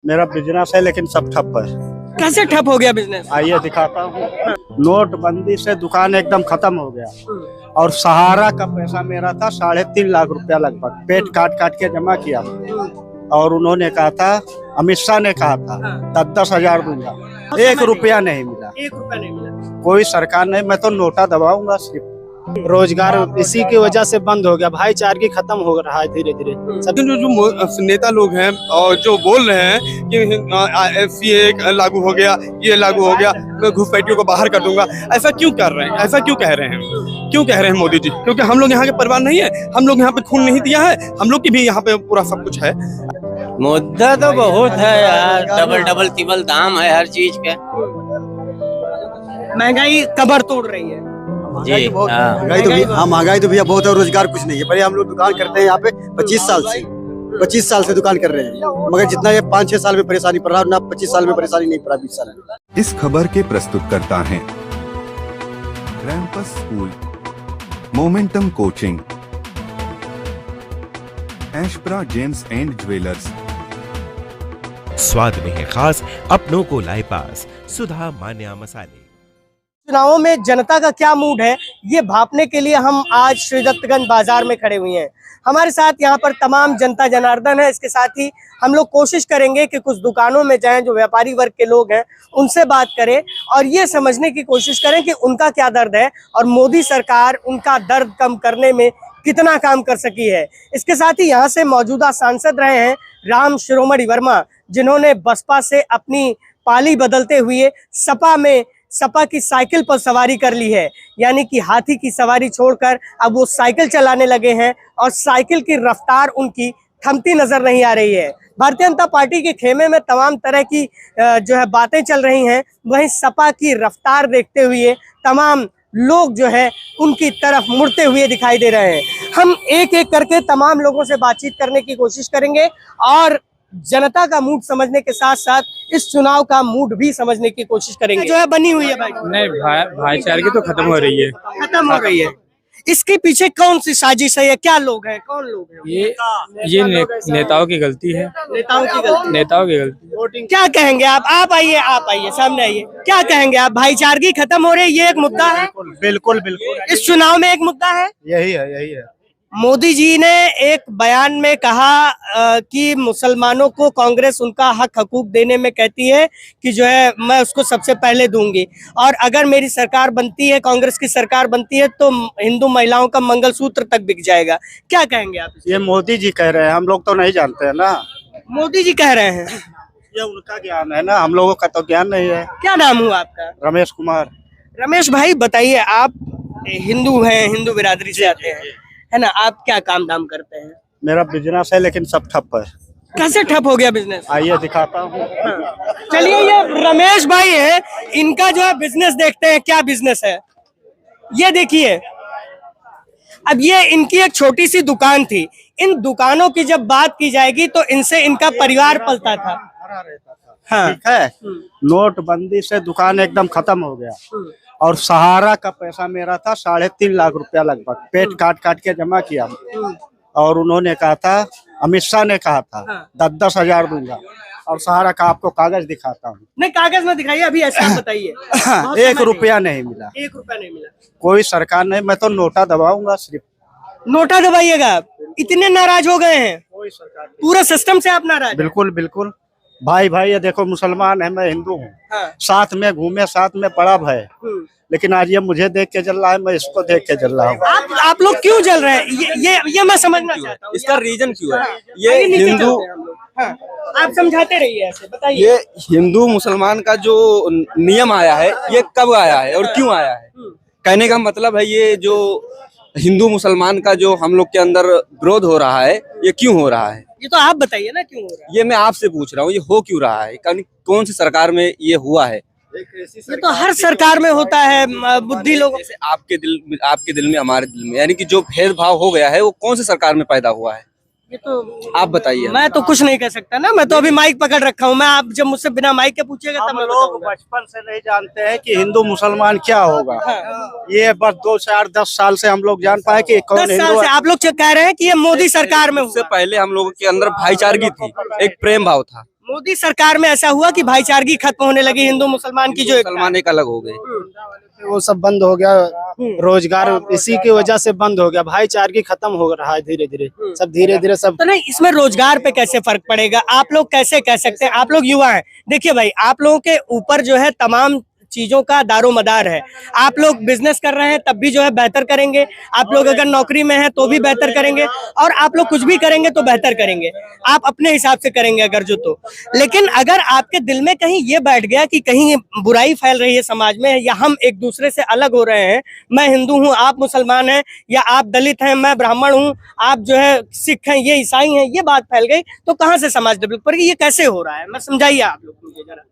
मेरा बिजनेस है लेकिन सब ठप है। कैसे ठप हो गया बिजनेस? आइए दिखाता हूँ। नोटबंदी से दुकान एकदम खत्म हो गया और सहारा का पैसा मेरा था 3.5 लाख रुपया लगभग, पेट काट काट के जमा किया और उन्होंने कहा था, अमित शाह ने कहा था 10-10 हजार दूंगा, 1 रुपया नहीं मिला। 1 रुपया नहीं मिला। कोई सरकार नहीं, मैं तो नोटा दबाऊंगा सिर्फ। रोजगार इसी की वजह से बंद हो गया, भाईचारगी खत्म हो रहा है धीरे धीरे। सभी जो नेता लोग हैं और जो बोल रहे हैं कि FCA लागू हो गया, ये लागू हो गया, मैं घुसपैठियों को बाहर कर दूंगा, ऐसा क्यों कर रहे हैं? ऐसा क्यों कह रहे हैं? क्यों कह रहे हैं मोदी जी? क्योंकि हम लोग यहाँ के परिवार नहीं है, हम लोग यहाँ पे खून नहीं दिया है, हम लोग की भी यहाँ पे पूरा सब कुछ है। मुद्दा तो बहुत है यार, डबल तिबल दाम है हर चीज का। महंगाई कबर तोड़ रही है जी महंगाई तो भैया बहुत है, रोजगार कुछ नहीं है। पहले हम लोग दुकान करते हैं यहाँ पे 25 साल से दुकान कर रहे हैं, मगर जितना ये 5-6 साल में परेशानी पड़ रहा है ना, 25 साल में परेशानी नहीं पड़ा, 20 साल में। इस खबर के प्रस्तुत करता है रैंपस स्कूल, मोमेंटम कोचिंग, एशप्रा जेम्स एंड ज्वेलर्स। स्वाद में है खास, अपनों को लाए पास, सुधा मान्या मसाले। चुनावों में जनता का क्या मूड है, ये भांपने के लिए हम आज श्री दत्तगंज बाजार में खड़े हुए हैं। हमारे साथ यहाँ पर तमाम जनता जनार्दन है। इसके साथ ही हम लोग कोशिश करेंगे कि कुछ दुकानों में जाएं, जो व्यापारी वर्ग के लोग हैं उनसे बात करें और ये समझने की कोशिश करें कि उनका क्या दर्द है और मोदी सरकार उनका दर्द कम करने में कितना काम कर सकी है। इसके साथ ही यहाँ से मौजूदा सांसद रहे हैं राम शिरोमणि वर्मा, जिन्होंने बसपा से अपनी पाली बदलते हुए सपा की साइकिल पर सवारी कर ली है, यानी कि हाथी की सवारी छोड़कर अब वो साइकिल चलाने लगे हैं और साइकिल की रफ्तार उनकी थमती नजर नहीं आ रही है। भारतीय जनता पार्टी के खेमे में तमाम तरह की जो है बातें चल रही हैं, वहीं सपा की रफ्तार देखते हुए तमाम लोग जो है उनकी तरफ मुड़ते हुए दिखाई दे रहे हैं। हम एक एक करके तमाम लोगों से बातचीत करने की कोशिश करेंगे और जनता का मूड समझने के साथ साथ इस चुनाव का मूड भी समझने की कोशिश करेंगे। जो है बनी हुई है भाई, नहीं भाईचारगी तो खत्म हो रही है, खत्म हो रही है। इसके पीछे कौन सी साजिश है या क्या लोग हैं, कौन लोग हैं? ये नेताओं की गलती है, नेताओं की गलती। क्या कहेंगे आप आइए सामने आइए, क्या कहेंगे आप? भाईचारगी खत्म हो रही है, ये एक मुद्दा है। बिल्कुल बिल्कुल, इस चुनाव में एक मुद्दा है, यही है। मोदी जी ने एक बयान में कहा कि मुसलमानों को कांग्रेस उनका हक हकूक देने में कहती है कि जो है मैं उसको सबसे पहले दूंगी, और अगर मेरी सरकार बनती है, कांग्रेस की सरकार बनती है, तो हिंदू महिलाओं का मंगलसूत्र तक बिक जाएगा। क्या कहेंगे आप? ये मोदी जी कह रहे हैं, हम लोग तो नहीं जानते हैं ना। मोदी जी कह रहे हैं, ये उनका ज्ञान है ना, हम लोगों का तो ज्ञान नहीं है। क्या नाम हुआ आपका? रमेश कुमार। रमेश भाई बताइए, आप हिंदू हैं, हिंदू बिरादरी से आते हैं, है ना? आप क्या काम धाम करते हैं? मेरा बिजनेस है लेकिन सब ठप है। कैसे ठप हो गया बिजनेस? आइए दिखाता हूँ। चलिए, ये रमेश भाई है, इनका जो है बिजनेस देखते हैं, क्या बिजनेस है ये देखिए। अब ये इनकी एक छोटी सी दुकान थी, इन दुकानों की जब बात की जाएगी तो इनसे इनका परिवार पलता था। हाँ, ठीक है। नोटबंदी से दुकान एकदम खत्म हो गया और सहारा का पैसा मेरा था 3.5 लाख रुपया लगभग, पेट काट काट के जमा किया और उन्होंने कहा था, अमित शाह ने कहा था 10-10 हजार दूंगा, और सहारा का आपको कागज दिखाता हूँ। नहीं, कागज में दिखाइए, अभी ऐसा बताइए। 1 रुपया नहीं मिला। 1 रुपया नहीं मिला। कोई सरकार नहीं, मैं तो नोटा दबाऊंगा सिर्फ। नोटा दबाइएगा आप? इतने नाराज हो गए हैं? कोई सरकार, पूरा सिस्टम से आप नाराज? बिल्कुल बिल्कुल। भाई ये देखो, मुसलमान है, मैं हिंदू हूँ, हाँ। साथ में घूमे, साथ में पड़ा है, लेकिन आज ये मुझे देख के जल रहा है, मैं इसको देख के जल रहा हूँ। आप लोग क्यों जल रहे हैं? ये मैं समझना चाहता हूँ। इसका रीजन क्यों है? ये हिंदू, हाँ, आप समझाते रहिए, ऐसे बताइए। ये हिंदू मुसलमान का जो नियम आया है, ये कब आया है और क्यों आया है? कहने का मतलब है, ये जो हिंदू मुसलमान का जो हम लोग के अंदर विरोध हो रहा है, ये क्यों हो रहा है? ये तो आप बताइए ना, क्यों हो रहा है? ये मैं आपसे पूछ रहा हूँ, ये हो क्यों रहा है? कौन सी सरकार में ये हुआ है? ये तो हर सरकार में होता है, बुद्धि लोग। जैसे आपके दिल में, हमारे दिल में, यानी कि जो भेदभाव हो गया है, वो कौन सी सरकार में पैदा हुआ है? ये तो आप बताइए। मैं तो कुछ नहीं कह सकता ना, मैं तो अभी माइक पकड़ रखा हूँ। मैं आप जब मुझसे बिना माइक के पूछेगा तब हम मैं लोग बताऊंगा। बचपन से नहीं जानते हैं कि हिंदू मुसलमान क्या होगा। ये बस 2-4-10 साल से हम लोग जान पाए कि कौन 10 हिंदू साल से आप लोग कह रहे हैं कि ये मोदी सरकार में उससे पहले हम लोगों के अंदर भाईचारगी थी, एक प्रेम भाव था। मोदी सरकार में ऐसा हुआ कि भाईचारगी खत्म होने लगी, हिंदू मुसलमान की जो मुसलमान एक अलग हो गए। वो सब बंद हो गया, रोजगार इसी की वजह से बंद हो गया, भाईचारगी खत्म हो रहा है धीरे धीरे, सब धीरे धीरे सब। तो नहीं, इसमें रोजगार पे कैसे फर्क पड़ेगा? आप लोग कैसे कह सकते हैं? आप लोग युवा हैं, देखिए भाई, आप लोगों के ऊपर जो है तमाम चीजों का दारोमदार है। आप लोग बिजनेस कर रहे हैं तब भी जो है बेहतर करेंगे, आप लोग अगर नौकरी में हैं तो भी बेहतर करेंगे, और आप लोग कुछ भी करेंगे तो बेहतर करेंगे, आप अपने हिसाब से करेंगे अगर जो तो। लेकिन अगर आपके दिल में कहीं ये बैठ गया कि कहीं बुराई फैल रही है समाज में, या हम एक दूसरे से अलग हो रहे हैं, मैं हिंदू हूँ आप मुसलमान हैं, या आप दलित हैं मैं ब्राह्मण हूँ, आप जो है सिख हैं ये ईसाई हैं, ये बात फैल गई तो कहाँ से समाज डेवलप करेगी? ये कैसे हो रहा है, मैं समझाइए आप लोग मुझे जरा।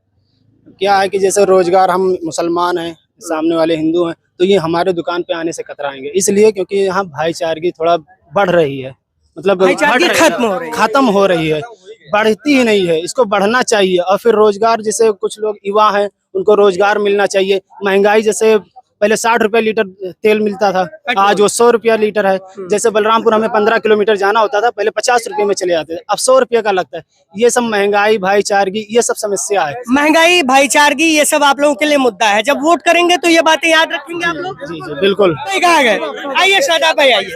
क्या है कि जैसे रोजगार, हम मुसलमान हैं, सामने वाले हिंदू हैं, तो ये हमारे दुकान पे आने से कतराएंगे, इसलिए क्योंकि यहाँ भाईचारगी थोड़ा बढ़ रही है, मतलब भाईचारगी खत्म हो रही है, बढ़ती ही नहीं है, इसको बढ़ना चाहिए। और फिर रोजगार, जैसे कुछ लोग युवा हैं उनको रोजगार मिलना चाहिए। महंगाई, जैसे पहले 60 रुपए लीटर तेल मिलता था, आज वो 100 रुपया लीटर है। जैसे बलरामपुर हमें 15 किलोमीटर जाना होता था, पहले 50 रुपए में चले जाते थे, अब 100 रुपये का लगता है। ये सब महंगाई, भाईचारगी, ये सब समस्या है। महंगाई, भाईचारगी, ये सब आप लोगों के लिए मुद्दा है। जब वोट करेंगे तो ये बातें याद रखेंगे आप लोग? जी जी बिल्कुल। कहाँ गए? आइए शादाब भाई, आइए।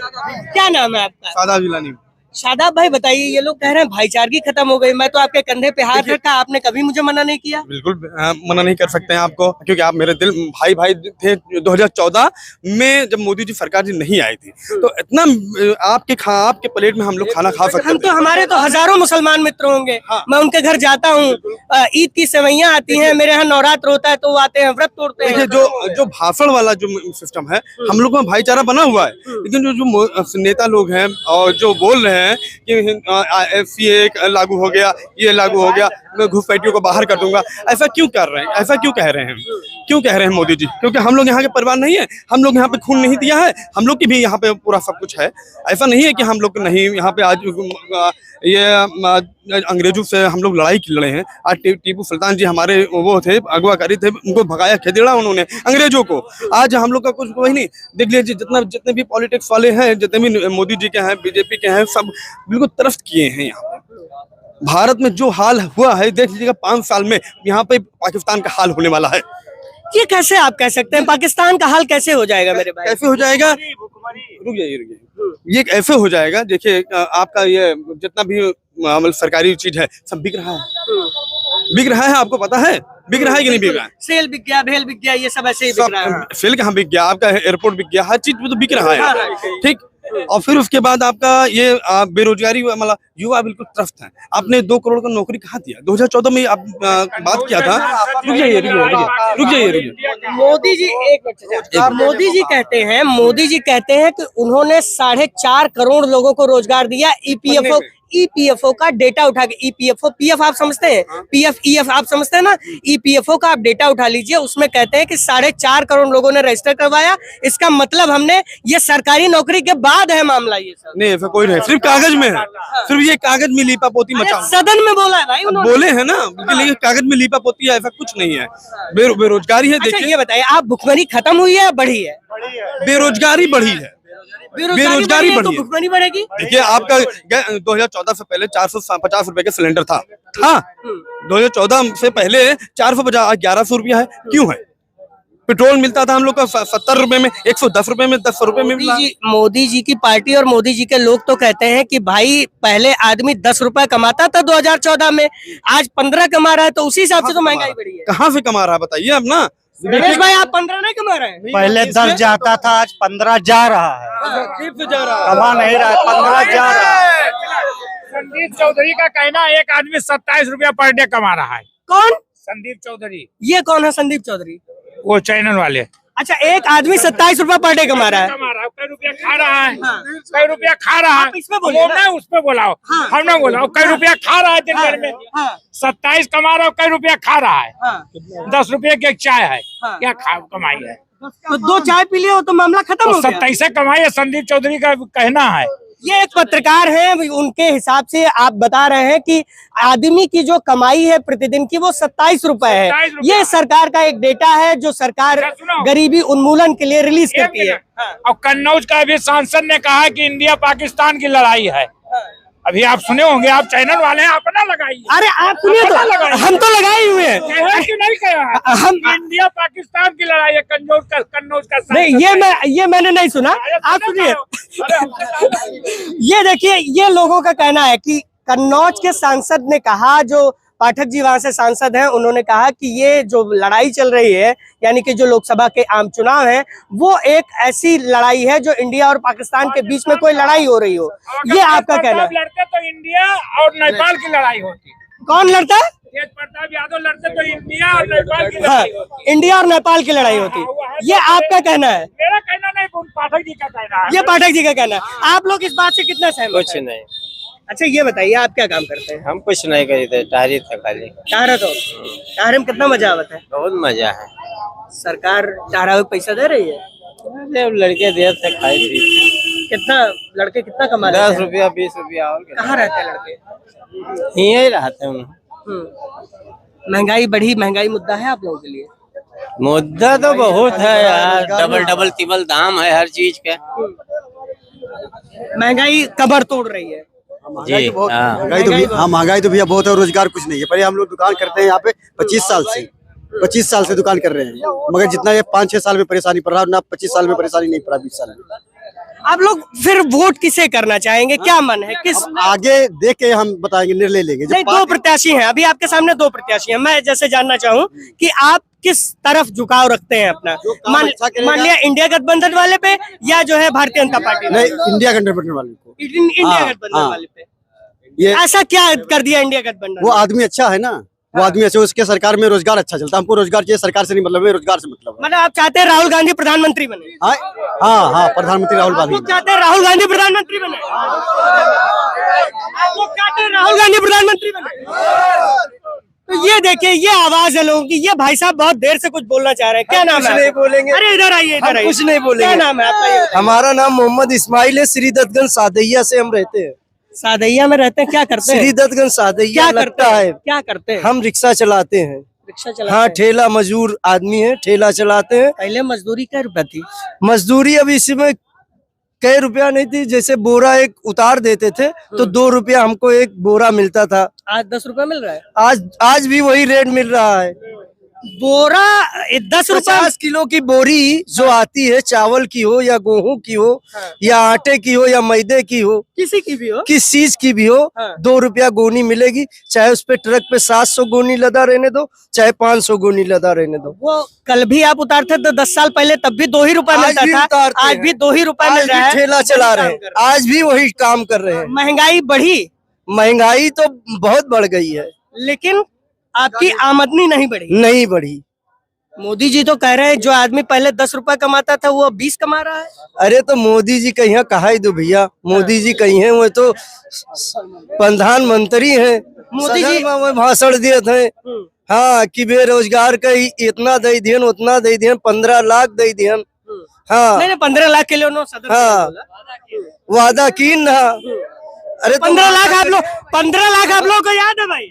क्या नाम है आपका? शादाब जिलानी। शादाब भाई बताइए, ये लोग कह रहे हैं भाईचारगी खत्म हो गई, मैं तो आपके कंधे पे हाथ रखा, आपने कभी मुझे मना नहीं किया। बिल्कुल मना नहीं कर सकते हैं आपको, क्योंकि आप मेरे दिल भाई भाई थे। 2014 में जब मोदी जी सरकार जी नहीं आई थी तो इतना आपके प्लेट में हम लोग खाना खा सकते थे। हमारे तो हजारों मुसलमान मित्र होंगे, मैं उनके घर जाता हूँ, ईद की सेवैयां आती हैं, मेरे यहाँ नवरात्र होता है तो वो आते हैं, व्रत तोड़ते हैं। जो भाषण वाला जो सिस्टम है, हम लोग में भाईचारा बना हुआ है, लेकिन जो नेता लोग हैं और जो बोल रहे हैं कि सीए लागू हो गया, ये लागू हो गया, मैं घुसपैठियों को बाहर कर दूंगा, ऐसा क्यों कर रहे हैं? ऐसा क्यों कह रहे हैं? क्यों कह रहे हैं मोदी जी? क्योंकि हम लोग यहाँ के परिवार नहीं है, हम लोग यहाँ पे खून नहीं दिया है, हम लोग की भी यहाँ पे पूरा सब कुछ है। ऐसा नहीं है कि हम लोग नहीं यहाँ पे आज ये अंग्रेजों से हम लोग लड़ाई लड़े हैं। आज टीपू सुल्तान जी हमारे वो थे, अगवाकारी थे, उनको भगाया, खेदेड़ा उन्होंने अंग्रेजों को। आज हम लोग का कुछ वही नहीं। देख लीजिए, जितने भी पॉलिटिक्स वाले हैं, जितने भी मोदी जी के हैं, बीजेपी के हैं, सब बिल्कुल तरफ किए हैं। यहाँ पे भारत में जो हाल हुआ है, देख लीजिएगा 5 साल में यहाँ पे पाकिस्तान का हाल होने वाला है। ये कैसे आप कह सकते हैं? पाकिस्तान का हाल कैसे हो जाएगा मेरे भाई? कैसे हो जाएगा? रुक जाइए। ये ऐसे हो जाएगा, देखिए आपका ये जितना भी मतलब सरकारी चीज है सब बिक रहा है। बिक रहा है, आपको पता है बिक रहा है कि नहीं बिक रहा है? सेल बिक गया, भेल बिक गया, ये सब ऐसे ही बिक रहा है। सेल कहाँ बिक गया? आपका एयरपोर्ट बिक गया, हर चीज तो बिक रहा है, ठीक। और फिर उसके बाद आपका ये बेरोजगारी, मतलब युवा बिल्कुल त्रस्त है। आपने 2 करोड़ का नौकरी कहाँ दिया? 2014 में आप बात किया था। रुक जाइए। मोदी जी, एक मिनट, मोदी जी कहते हैं कि उन्होंने 4.5 करोड़ लोगों को रोजगार दिया। ईपीएफओ का डेटा उठा के, ईपीएफओ, पीएफ आप समझते हैं, पीएफ ईएफ आप समझते हैं ना, ईपीएफओ का आप डेटा उठा लीजिए, उसमें कहते हैं कि 4.5 करोड़ लोगों ने रजिस्टर करवाया। इसका मतलब हमने, ये सरकारी नौकरी के बाद है मामला ये सब। नहीं, ऐसा कोई नहीं, सिर्फ कागज में है, सिर्फ ये कागज में लीपापोती मचा। सदन में बोला है भाई उन्होंने, बोले है ना, लेकिन कागज में लीपापोती है, ऐसा कुछ नहीं है। बेरोजगारी है। देखिए, ये बताइए, आप भुखमरी खत्म हुई है या बढ़ी है? बेरोजगारी बढ़ी है, बेरोजगारी बढ़ी है, भुखमरी बढ़ेगी। देखिए आपका 2014 से पहले 450 रुपए का सिलेंडर था। 2014 से पहले 450, 1100 रुपया है। क्यों है? पेट्रोल मिलता था हम लोग का 70 रुपए में, 110 रुपए में, 10 रुपए में मिला। मोदी जी की पार्टी और मोदी जी के लोग तो कहते हैं कि भाई पहले आदमी 10 रुपए कमाता था 2014 में, आज 15 कमा रहा है, तो उसी हिसाब से तो महंगाई बढ़ी है। कहाँ से कमा रहा है बताइए आप ना। रमेश भाई, आप 15 नहीं कमा रहे हैं? पहले 10 जाता था, आज 15 जा रहा है। कमा नहीं रहा है, 15 जा रहा है। संदीप चौधरी का कहना है एक आदमी 27 रुपया पर डे कमा रहा है। कौन? संदीप चौधरी। ये कौन है संदीप चौधरी? वो चैनल वाले। अच्छा, एक आदमी 27 रुपया पर डे कमा रहा है। कई रुपया खा रहा है, कई रुपया खा रहा है। इसमें बोलिए ना, उस पे बोलाओ, हम ना बोलाओ। कई रुपया खा रहा है दिन भर में, 27 कमा रहा है, कई रुपया खा रहा है। 10 रुपये की एक चाय है, क्या कमाई है? तो 2 चाय पी लियो तो मामला खत्म हो गया। 27 कमाई है, संदीप चौधरी का कहना है। ये एक पत्रकार हैं, उनके हिसाब से आप बता रहे हैं कि आदमी की जो कमाई है प्रतिदिन की वो 27 रुपए है। ये सरकार का एक डेटा है जो सरकार गरीबी उन्मूलन के लिए रिलीज करती है। और कन्नौज का भी सांसद ने कहा कि इंडिया पाकिस्तान की लड़ाई है। अभी आप सुने होंगे, आप चैनल वाले हैं, अपना लगाइए। अरे आप सुनिए तो, हम तो लगाए हुए हैं। क्यों नहीं कहा हम इंडिया पाकिस्तान की लड़ाई है, कन्नौज का नहीं, ये मैंने नहीं सुना। आप सुनिए, ये देखिए, ये लोगों का कहना है कि कन्नौज के सांसद ने कहा, जो पाठक जी वहां से सांसद हैं, उन्होंने कहा कि ये जो लड़ाई चल रही है, यानी कि जो लोकसभा के आम चुनाव हैं, वो एक ऐसी लड़ाई है जो इंडिया और पाकिस्तान के बीच में कोई लड़ाई हो रही हो। ये आपका कहना है। लड़ते तो इंडिया और नेपाल की लड़ाई होती। कौन लड़ता है? तेज प्रताप यादव लड़ते तो इंडिया और नेपाल की हाँ, लड़ाई होती। इंडिया और नेपाल की लड़ाई होती। ये आपका कहना है? मेरा कहना नहीं, पाठक जी का कहना है। ये पाठक जी का कहना है। आप लोग इस बात से कितना सहमत कुछ हैं? नहीं, अच्छा ये बताइए, आप क्या काम करते हैं? हम कुछ नहीं करते, टारी था खाली। टाहरा तो टाहरे में कितना मजा आता है? बहुत मजा है। सरकार टाहरा में पैसा दे रही है? अरे लड़के देर से खाई थी। कितना लड़के कितना कमा रहे 10 हैं? रुपया 20 रुपया और क्या। कहाँ रहते हैं लड़के? यही रहते हैं। महंगाई बढ़ी, महंगाई मुद्दा है आप लोगों के लिए? मुद्दा तो बहुत है यार, डबल तिबल दाम है हर चीज का। महंगाई कमर तोड़ रही है। जी हाँ। महंगाई तो भैया बहुत है, रोजगार कुछ नहीं है। पहले हम लोग दुकान करते हैं यहाँ पे 25 साल से दुकान कर रहे हैं, मगर जितना ये 5-6 साल में परेशानी पड़ रहा है ना, 25 साल में परेशानी नहीं पड़ा, 20 साल में। आप लोग फिर वोट किसे करना चाहेंगे? क्या मन है? किस आगे देख के हम बताएंगे, निर्णय लेंगे। नहीं, दो प्रत्याशी हैं अभी आपके सामने, दो प्रत्याशी हैं। मैं जैसे जानना चाहूँ कि आप किस तरफ झुकाव रखते हैं अपना? मान लिया इंडिया गठबंधन वाले पे, या जो है भारतीय जनता पार्टी? नहीं, इंडिया गठबंधन वाले को। इंडिया गठबंधन वाले पे ये ऐसा क्या कर दिया इंडिया गठबंधन? वो आदमी अच्छा है ना, वो आदमी अच्छा, उसके सरकार में रोजगार अच्छा चलता है। हमको रोजगार चाहिए, सरकार से नहीं मतलब है, रोजगार से मतलब है। मतलब आप चाहते हैं राहुल गांधी प्रधानमंत्री बने? हाँ, प्रधानमंत्री राहुल गांधी। आप चाहते हैं राहुल गांधी प्रधानमंत्री बने? आप लोग चाहते हैं राहुल गांधी प्रधानमंत्री बने? तो ये देखिए, ये आवाज है लोगों की। ये भाई साहब बहुत देर से कुछ बोलना चाह रहे हैं। क्या नाम है? नहीं बोलेंगे। अरे इधर आइए, इधर आइए। कुछ नहीं बोलेंगे। क्या नाम है आपका? हमारा नाम मोहम्मद इस्माइल है, श्री दत्तगंज सादैया से हम रहते हैं। सादैया में रहते हैं? क्या करते हैं? श्री दत्तगंज सादैया लगता है। क्या करते हैं? हम रिक्शा चलाते हैं। रिक्शा चलाते हाँ, हैं? ठेला मजदूर आदमी है, ठेला चलाते हैं। पहले मजदूरी क्या रुपया थी? मजदूरी अब इसमें कई रुपया नहीं थी, जैसे बोरा एक उतार देते थे तो 2 रुपया हमको एक बोरा मिलता था। आज 10 रुपया मिल रहा है। आज भी वही रेट मिल रहा है। बोरा 10 रुपया। 50 किलो की बोरी जो आती है, चावल की हो या गेहूं की हो, या आटे की हो या मैदे की हो, किसी की भी हो, किस चीज की भी हो, 2 रुपया गोनी मिलेगी। चाहे उस पे ट्रक पे 700 गोनी लदा रहने दो, चाहे 500 गोनी लदा रहने दो। वो कल भी आप उतारते तो 10 साल पहले तब भी 2 ही रुपया मिलता था, आज भी 2 ही रुपया मिल रहा है। ठेला चला रहे हैं, आज भी वही काम कर रहे हैं। महंगाई बढ़ी? महंगाई तो बहुत बढ़ गई है, लेकिन आपकी आमदनी नहीं बढ़ी। नहीं बढ़ी। मोदी जी तो कह रहे हैं जो आदमी पहले 10 रुपया कमाता था वो 20 कमा रहा है। अरे तो मोदी जी कहीं कहा ही दो भैया, मोदी जी कहीं हैं, वो तो प्रधानमंत्री हैं। मोदी जी वो भाषण दिए थे, हाँ, कि बेरोजगार का इतना दे दियन, उतना दे दियन, 15 लाख दे दियन। हाँ नहीं, 15 लाख के लिए उन्होंने सदन में बोला। वादा की ना। अरे 15 लाख आप लोग, 15 लाख आप लोगों को याद है भाई?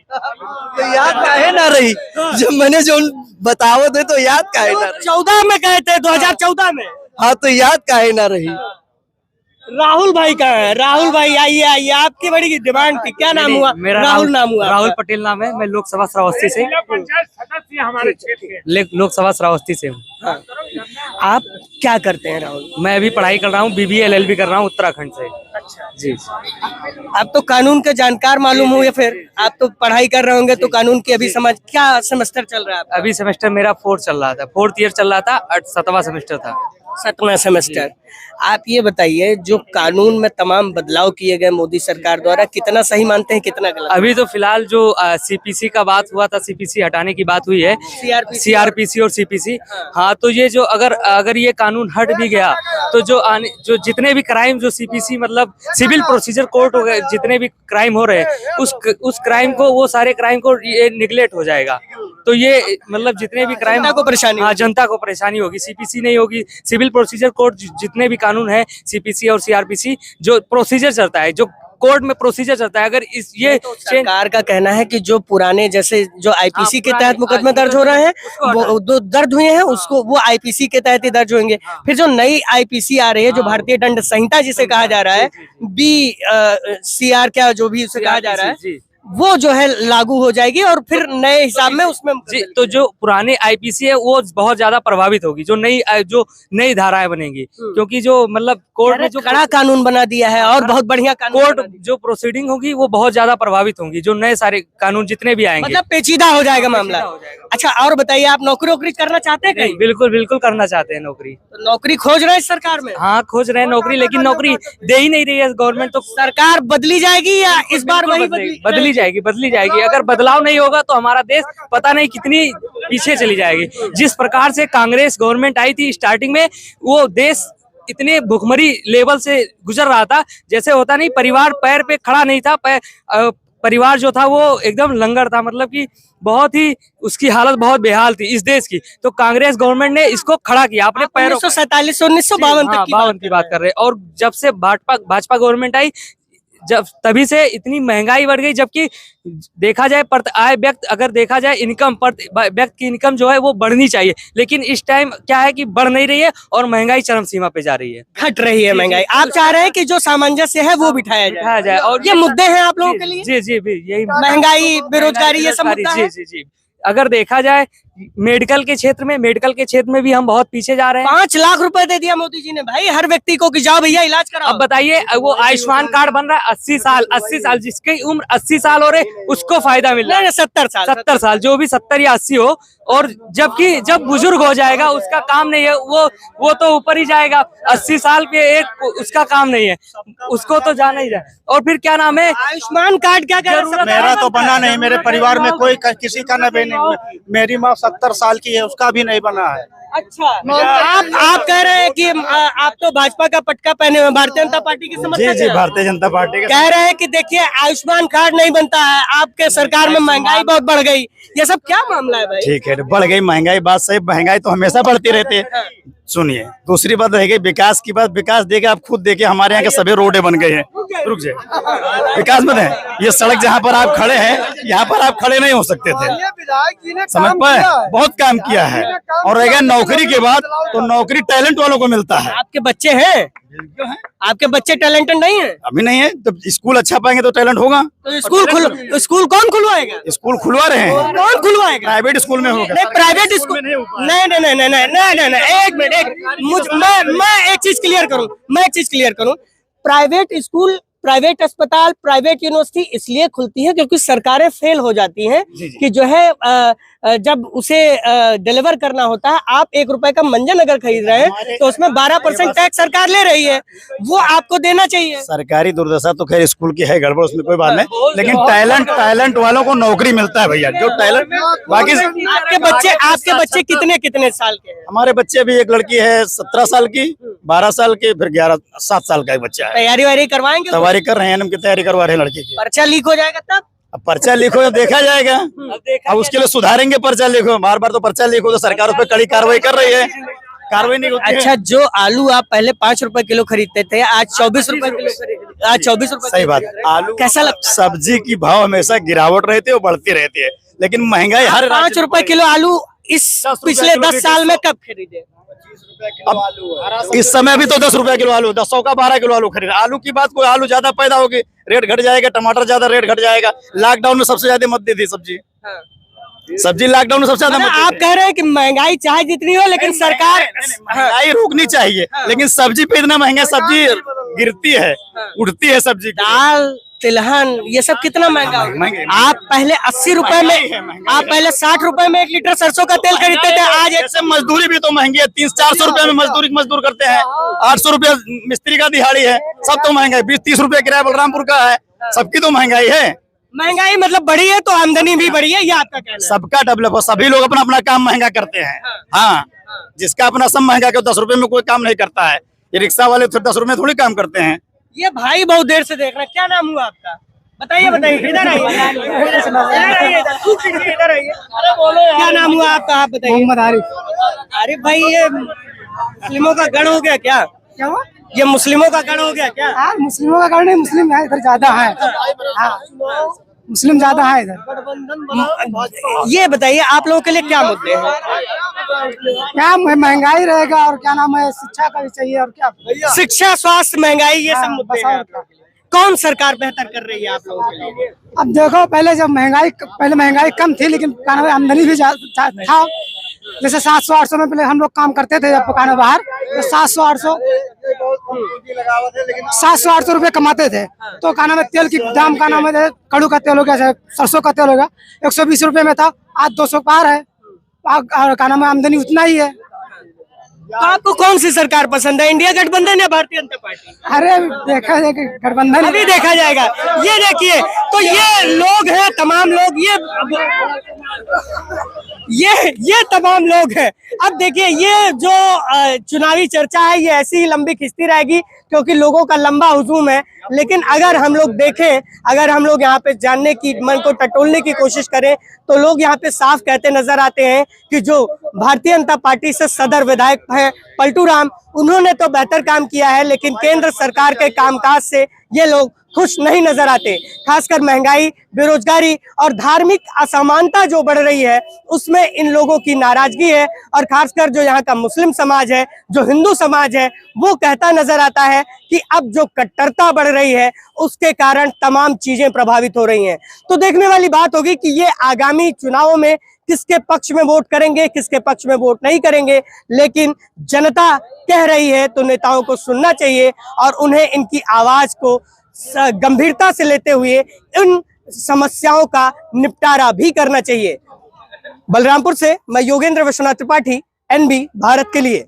तो याद काहे ना रही, जब मैंने जो बतावत है तो याद काहे ना रही। 14 में गए थे, 2014 में। हाँ, तो याद काहे ना रही। राहुल भाई कहाँ है? राहुल भाई आइए, आइए। आपकी बड़ी डिमांड थी, क्या नाम हुआ? मेरा राहुल नाम हुआ। राहुल पटेल नाम है। मैं लोकसभा श्रावस्ती से, पंचायत सदस्य हमारे क्षेत्र के। लोकसभा श्रावस्ती से हूँ। आप क्या करते हैं राहुल? मैं अभी पढ़ाई कर रहा हूँ, BBA LLB कर रहा हूँ उत्तराखंड से। अच्छा जी। आप तो कानून के जानकार मालूम हुए, फिर आप तो पढ़ाई कर रहे होंगे तो कानून की अभी समझ। क्या सेमेस्टर चल रहा है आपका? अभी सेमेस्टर मेरा 4th चल रहा था, 4th ईयर चल रहा था, 7वां सेमेस्टर था। 7वां सेमेस्टर। आप ये बताइए, जो कानून में तमाम बदलाव किए गए मोदी सरकार द्वारा, कितना सही मानते हैं, कितना गलत? अभी तो फिलहाल जो CPC का बात हुआ था, CPC हटाने की बात हुई है, CRPC और CPC। हाँ, तो ये जो अगर ये कानून हट भी गया तो जो जितने भी क्राइम जो CPC मतलब सिविल प्रोसीजर कोर्ट हो गए, जितने भी क्राइम हो रहे हैं, उस क्राइम को, वो सारे क्राइम को ये निगलेक्ट हो जाएगा। तो ये मतलब जितने भी क्राइम जनता को परेशानी, हाँ, जनता को परेशानी होगी। CPC नहीं होगी, सिविल प्रोसीजर कोड, जितने भी कानून है CPC और CRPC, जो प्रोसीजर चलता है, जो कोर्ट में प्रोसीजर चलता है। अगर इस ये सरकार का कहना है कि जो पुराने जैसे जो आईपीसी के तहत मुकदमे दर्ज हो रहे हैं वो दर्ज हुए हैं उसको वो आईपीसी के तहत ही दर्ज होंगे। फिर जो नई आईपीसी आ रही है जो भारतीय दंड संहिता जिसे कहा जा रहा है BCR क्या जो भी उसे कहा जा रहा है वो जो है लागू हो जाएगी और फिर नए हिसाब में उसमें जी। तो जो पुराने आईपीसी है वो बहुत ज्यादा प्रभावित होगी जो नई धाराएं बनेंगी, क्योंकि जो मतलब कोर्ट ने जो कड़ा कानून बना दिया है और बहुत बढ़िया कानून कोर्ट जो प्रोसीडिंग होगी वो बहुत ज्यादा प्रभावित होंगी, जो नए सारे कानून जितने भी आएंगे मतलब पेचीदा हो जाएगा मामला। अच्छा और बताइए आप नौकरी करना चाहते हैं कहीं? बिल्कुल बिल्कुल करना चाहते हैं नौकरी। तो नौकरी खोज रहे हैं सरकार में? हाँ खोज रहे हैं नौकरी, लेकिन नौकरी दे ही नहीं रही है गवर्नमेंट। तो सरकार बदली जाएगी या इस बार वही बदली जाएगी। अगर बदलाव नहीं होगा तो हमारा देश पता नहीं कितनी पीछे चली जाएगी। जिस प्रकार से कांग्रेस गवर्नमेंट आई थी स्टार्टिंग में, वो देश इतने भुखमरी लेवल से गुजर रहा था, जैसे होता नहीं परिवार पैर पे खड़ा नहीं था, परिवार जो था वो एकदम लंगर था, मतलब कि बहुत ही उसकी हालत बहुत बेहाल थी इस देश की। तो कांग्रेस गवर्नमेंट ने इसको खड़ा किया अपने पैरों। 1947-1952 तक की बात कर रहे हैं। और जब से भाजपा गवर्नमेंट आई तभी से इतनी महंगाई बढ़ गई, जबकि देखा जाए आय व्यक्ति अगर देखा जाए इनकम व्यक्ति की इनकम जो है वो बढ़नी चाहिए, लेकिन इस टाइम क्या है कि बढ़ नहीं रही है और महंगाई चरम सीमा पे जा रही है, घट रही है महंगाई। आप चाह रहे हैं कि जो सामंजस्य है वो बिठाया जाए और ये मुद्दे हैं आप लोगों के लिए? जी यही महंगाई बेरोजगारी ये सब मुद्दा है। जी। अगर देखा जाए मेडिकल के क्षेत्र में भी हम बहुत पीछे जा रहे हैं। 5 लाख रुपए दे दिया मोदी जी ने भाई हर व्यक्ति को कि जाओ भैया इलाज कराओ। अब बताइए वो आयुष्मान कार्ड बन रहा है 80 साल जिसकी उम्र 80 साल हो रहे उसको फायदा मिल रहा है। 70 साल जो भी 70 या 80 हो, और जबकि जब बुजुर्ग हो जाएगा उसका काम नहीं है, वो तो ऊपर ही जाएगा। 80 साल के एक उसका काम नहीं है, उसको तो जाना ही जाए। और फिर क्या नाम है आयुष्मान कार्ड क्या मेरा तो बना नहीं, मेरे परिवार में कोई किसी का नहीं बना। मेरी माँ 70 साल की है, उसका भी नहीं बना है। अच्छा आप कह रहे हैं कि आप तो भाजपा का पटका पहने हुए भारतीय जनता पार्टी के समर्थक जी भारतीय जनता पार्टी कह रहे हैं कि देखिए आयुष्मान कार्ड नहीं बनता है, आपके सरकार में महंगाई बहुत बढ़ गई, ये सब क्या मामला है भाई? ठीक है, बढ़ गई महंगाई, बात सही, महंगाई तो हमेशा बढ़ती रहती है। सुनिए दूसरी बात रह गई विकास की बात। विकास देखिए आप खुद देखिए हमारे यहाँ के सभी रोडे बन गए हैं। रुक जाए, विकास मत है, ये सड़क जहाँ पर आप खड़े हैं यहाँ पर आप खड़े नहीं हो सकते थे, समझ पाए? बहुत काम किया है। और रह गया नौकरी के बाद, तो नौकरी टैलेंट वालों को मिलता है। आपके बच्चे हैं? आपके बच्चे टैलेंटेड नहीं है? अभी नहीं है, तो स्कूल अच्छा पाएंगे तो टैलेंट होगा। तो स्कूल कौन खुलवाएगा? स्कूल खुलवा रहे हैं। कौन खुलवाएगा? प्राइवेट स्कूल में होगा। नहीं प्राइवेट स्कूल नहीं, एक मिनट मैं एक चीज क्लियर करूं। प्राइवेट स्कूल, प्राइवेट अस्पताल, प्राइवेट यूनिवर्सिटी इसलिए खुलती है क्योंकि सरकारें फेल हो जाती हैं कि जो है जब उसे डिलीवर करना होता है। आप 1 रुपए का मंजन अगर खरीद रहे हैं तो उसमें 12% टैक्स सरकार ले रही है, वो आपको देना चाहिए। सरकारी दुर्दशा तो खैर स्कूल की है, गड़बड़ उसमें कोई बात नहीं, लेकिन टैलेंट वालों को नौकरी मिलता है भैया, जो टैलेंट। बाकी आपके बच्चे कितने साल के हैं? हमारे बच्चे भी, एक लड़की है 17 साल की, 12 साल की, फिर 7 साल का एक बच्चा है। तैयारी करवाएंगे? तैयारी कर रहे हैं, की तैयारी करवा रहे हैं लड़की की। पर्चा लीक हो जाएगा तब? अब पर्चा लीक हो देखा जाएगा, अब उसके लिए सुधारेंगे। पर्चा लीक हो, बार तो पर्चा लीक हो तो सरकार उस पर कड़ी कार्रवाई कर रही है, कार्रवाई नहीं होती। अच्छा जो आलू आप पहले 5 रुपए किलो खरीदते थे, आज 24 रुपए किलो, आज 24 रुपए। सही बात। आलू कैसा लगता? सब्जी की भाव हमेशा गिरावट रहती है, वो बढ़ती रहती है, लेकिन महंगाई हर 5 रुपए किलो आलू इस पिछले 10 साल में कब खरीदे? अब इस समय भी तो 10 रुपए किलो आलू, 10 का 12 किलो आलू खरीद। आलू की बात, कोई आलू ज्यादा पैदा होगी रेट घट जाएगा, टमाटर ज्यादा रेट घट जाएगा। लॉकडाउन में सबसे ज्यादा मत दी थी सब्जी लॉकडाउन में सबसे ज्यादा। आप कह रहे हैं कि महंगाई चाहे जितनी हो लेकिन सरकार महंगाई रोकनी चाहिए, लेकिन सब्जी पे इतना महंगा, सब्जी गिरती है, उठती है सब्जी। दाल, तिलहन, ये सब कितना महंगा है? आप पहले 80 रुपए में, आप पहले 60 रुपए में 1 लीटर सरसों का तेल खरीदते थे, आज ऐसे मजदूरी भी तो महंगी है। 300-400 रुपए में मजदूर करते हैं, 800 रुपया मिस्त्री का दिहाड़ी है, सब तो महंगा है। 20-30 रुपया किराया बलरामपुर का है, सबकी तो महंगाई है। महंगाई मतलब बढ़ी है तो आमदनी भी बढ़ी है, ये आपका कहना है? सबका डेवलप हो, सभी लोग अपना अपना काम महंगा करते हैं। हाँ, जिसका अपना सब महंगा कर, 10 रुपए में कोई काम नहीं करता है। ये रिक्शा वाले 10 रुपए में थोड़ी काम करते हैं। ये भाई बहुत देर से देख रहे हैं, क्या नाम हुआ आपका? बताइए इधर आइए, इधर आइए। अरे बोलो, क्या नाम हुआ आपका? आप बताइए। मोहम्मद आरिफ। अरे भाई ये फिल्मों का गढ़ हो गया क्या? क्या हुआ? ये मुस्लिमों का गढ़ हो गया क्या? हाँ, मुस्लिमों का गढ़ नहीं, मुस्लिम है इधर ज्यादा है। हाँ, मुस्लिम ज्यादा है इधर। ये बताइए आप लोगों के लिए क्या मुद्दे हैं? क्या महंगाई रहेगा और क्या नाम है, शिक्षा का भी चाहिए और क्या। शिक्षा, स्वास्थ्य, महंगाई, ये सब मुद्दे बस और हैं। क्या। कौन सरकार बेहतर कर रही है आप लोगों के लिए? अब देखो, पहले महंगाई कम थी, लेकिन क्या नाम है, आमदनी भी था। जैसे 700-800 में पहले हम लोग काम करते थे जब पकाना बाहर, तो 700-800 रुपए कमाते थे। तो क्या नाम है, तेल की दाम का नाम है, कड़ू का तेल हो गया, सरसों का तेल होगा, 120 रुपए में था, आज 200 पार है। और क्या नाम है, आमदनी उतना ही है। तो आपको कौन सी सरकार पसंद है, इंडिया गठबंधन या भारतीय जनता पार्टी? अरे देखा जाए गठबंधन अभी देखा जाएगा। ये देखिए, तो ये लोग हैं, तमाम लोग, ये तमाम लोग हैं। अब देखिए, ये जो चुनावी चर्चा है, ये ऐसी ही लंबी खिंचती रहेगी क्योंकि लोगों का लंबा हुजूम है। लेकिन अगर हम लोग देखें, अगर हम लोग यहाँ पे जानने की, मन को टटोलने की कोशिश करें, तो लोग यहाँ पे साफ कहते नजर आते हैं कि जो भारतीय जनता पार्टी से सदर विधायक है पलटू राम, उन्होंने तो बेहतर काम किया है, लेकिन केंद्र सरकार के कामकाज से ये लोग खुश नहीं नजर आते। खासकर महंगाई, बेरोजगारी और धार्मिक असमानता जो बढ़ रही है, उसमें इन लोगों की नाराजगी है। और खासकर जो यहाँ का मुस्लिम समाज है, जो हिंदू समाज है, वो कहता नजर आता है कि अब जो कट्टरता बढ़ रही है, उसके कारण तमाम चीजें प्रभावित हो रही हैं। तो देखने वाली बात होगी कि ये आगामी चुनावों में किसके पक्ष में वोट करेंगे, किसके पक्ष में वोट नहीं करेंगे। लेकिन जनता कह रही है तो नेताओं को सुनना चाहिए और उन्हें इनकी आवाज को गंभीरता से लेते हुए इन समस्याओं का निपटारा भी करना चाहिए। बलरामपुर से मैं योगेंद्र विश्वनाथ त्रिपाठी, NB भारत के लिए।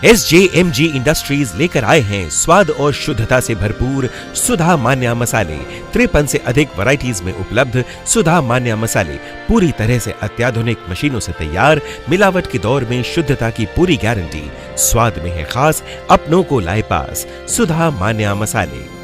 SJMG इंडस्ट्रीज लेकर आए हैं स्वाद और शुद्धता से भरपूर सुधा मान्या मसाले। 53 से अधिक वैरायटीज में उपलब्ध सुधा मान्या मसाले पूरी तरह से अत्याधुनिक मशीनों से तैयार, मिलावट के दौर में शुद्धता की पूरी गारंटी, स्वाद में है खास, अपनों को लाए पास सुधा मान्या मसाले।